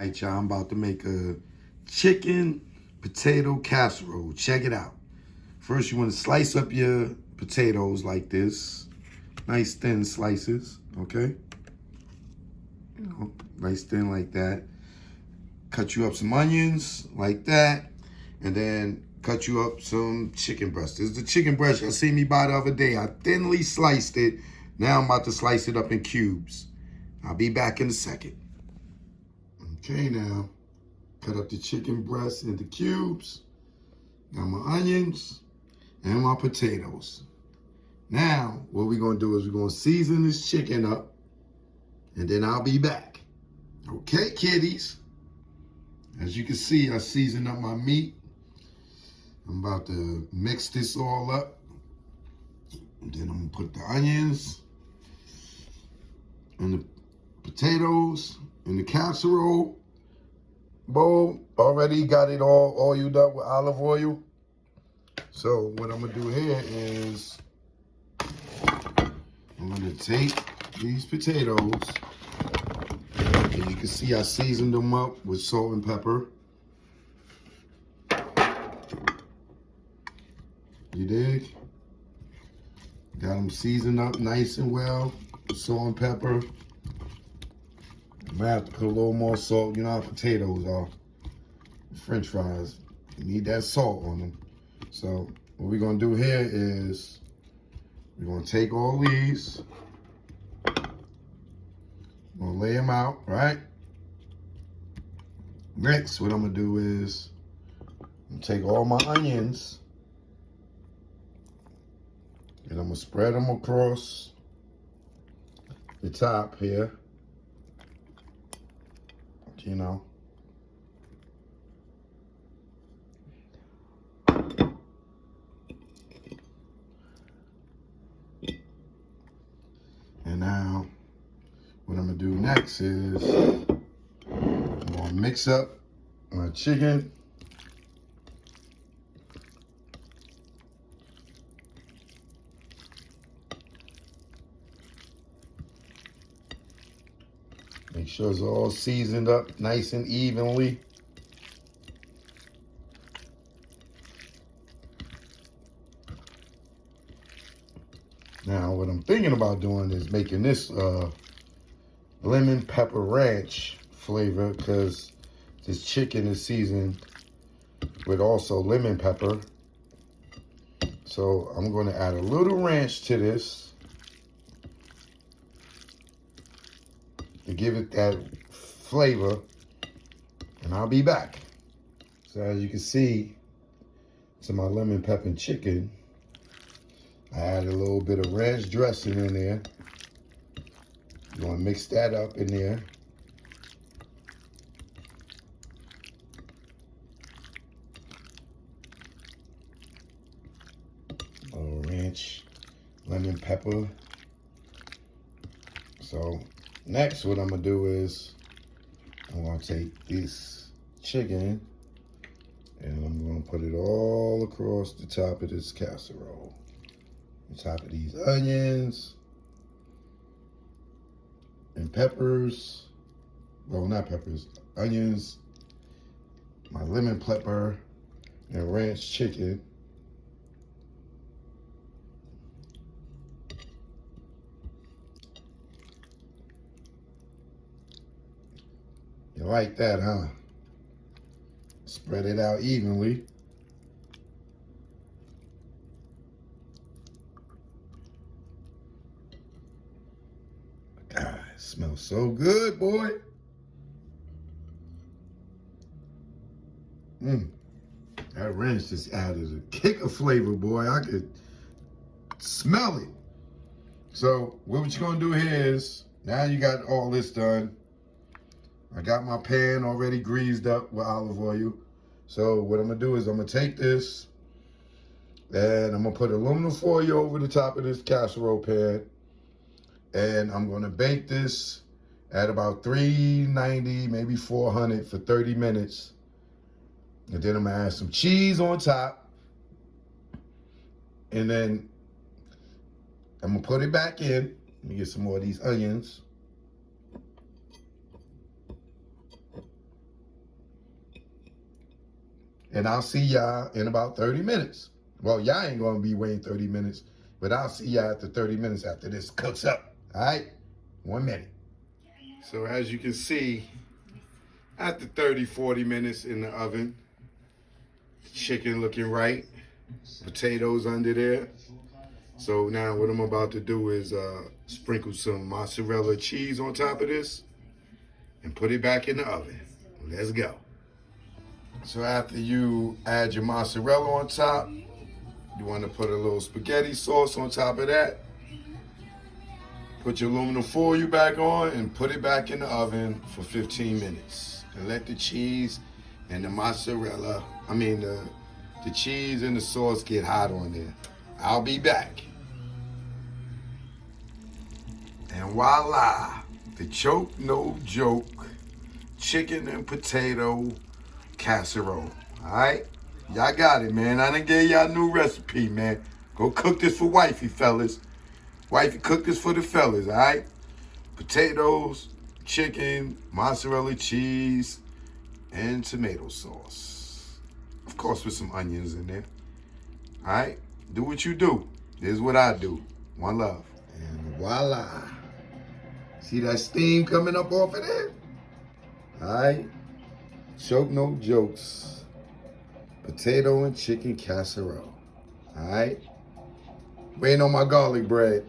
All right, y'all, I'm about to make a chicken potato casserole. Check it out. First, you want to slice up your potatoes like this. Nice thin slices, okay? Nice thin like that. Cut you up some onions like that. And then cut you up some chicken breast. This is the chicken breast y'all see me buy the other day. I thinly sliced it. Now I'm about to slice it up in cubes. I'll be back in a second. Okay, now. Cut up the chicken breast into cubes. Got my onions and my potatoes. Now, what we're going to do is we're going to season this chicken up, and then I'll be back. Okay, kiddies. As you can see, I seasoned up my meat. I'm about to mix this all up. And then I'm going to put the onions and the potatoes in the casserole bowl. Already got it all oiled up with olive oil. So what I'm going to do here is I'm going to take these potatoes. And you can see I seasoned them up with salt and pepper. You dig? Got them seasoned up nice and well with salt and pepper. I'm gonna have to put a little more salt. You know how potatoes are. French fries, you need that salt on them. So what we're gonna do here is we're gonna take all these, we're gonna lay them out, right? Next, what I'm gonna do is I'm gonna take all my onions and I'm gonna spread them across the top here. You know. And now, what I'm gonna do next is I'm gonna mix up my chicken. Make sure it's all seasoned up nice and evenly. Now, what I'm thinking about doing is making this lemon pepper ranch flavor, because this chicken is seasoned with also lemon pepper. So I'm going to add a little ranch to this to give it that flavor, and I'll be back. So as you can see, to my lemon pepper chicken, I added a little bit of ranch dressing in there. You want to mix that up in there. A little ranch, lemon pepper. So next, what I'm gonna do is I'm gonna take this chicken and I'm gonna put it all across the top of this casserole. On top of these onions and peppers. Well, not peppers, onions, my lemon pepper and ranch chicken. You like that, huh? Spread it out evenly. God, it smells so good, boy. That ranch just added a kick of flavor, boy. I could smell it. So what you're gonna do here is, now you got all this done. I got my pan already greased up with olive oil. So what I'm gonna do is I'm gonna take this and I'm gonna put aluminum foil over the top of this casserole pan. And I'm gonna bake this at about 390, maybe 400 for 30 minutes. And then I'm gonna add some cheese on top. And then I'm gonna put it back in. Let me get some more of these onions. And I'll see y'all in about 30 minutes. Well, y'all ain't gonna be waiting 30 minutes, but I'll see y'all after 30 minutes after this cooks up. All right? 1 minute. So as you can see, after 30, 40 minutes in the oven, chicken looking right, potatoes under there. So now what I'm about to do is sprinkle some mozzarella cheese on top of this and put it back in the oven. Let's go. So after you add your mozzarella on top, you want to put a little spaghetti sauce on top of that. Put your aluminum foil back on and put it back in the oven for 15 minutes. And let the cheese and the mozzarella, the cheese and the sauce get hot on there. I'll be back. And voila, the choke no joke chicken and potato casserole. All right? Y'all got it, man. I done gave y'all a new recipe, man. Go cook this for wifey, fellas. Wifey, cook this for the fellas, all right? Potatoes, chicken, mozzarella cheese, and tomato sauce. Of course, with some onions in there. All right? Do what you do. This is what I do. One love. And voila. See that steam coming up off of there? All right? Choke no jokes. Potato and chicken casserole. All right? Waiting on my garlic bread.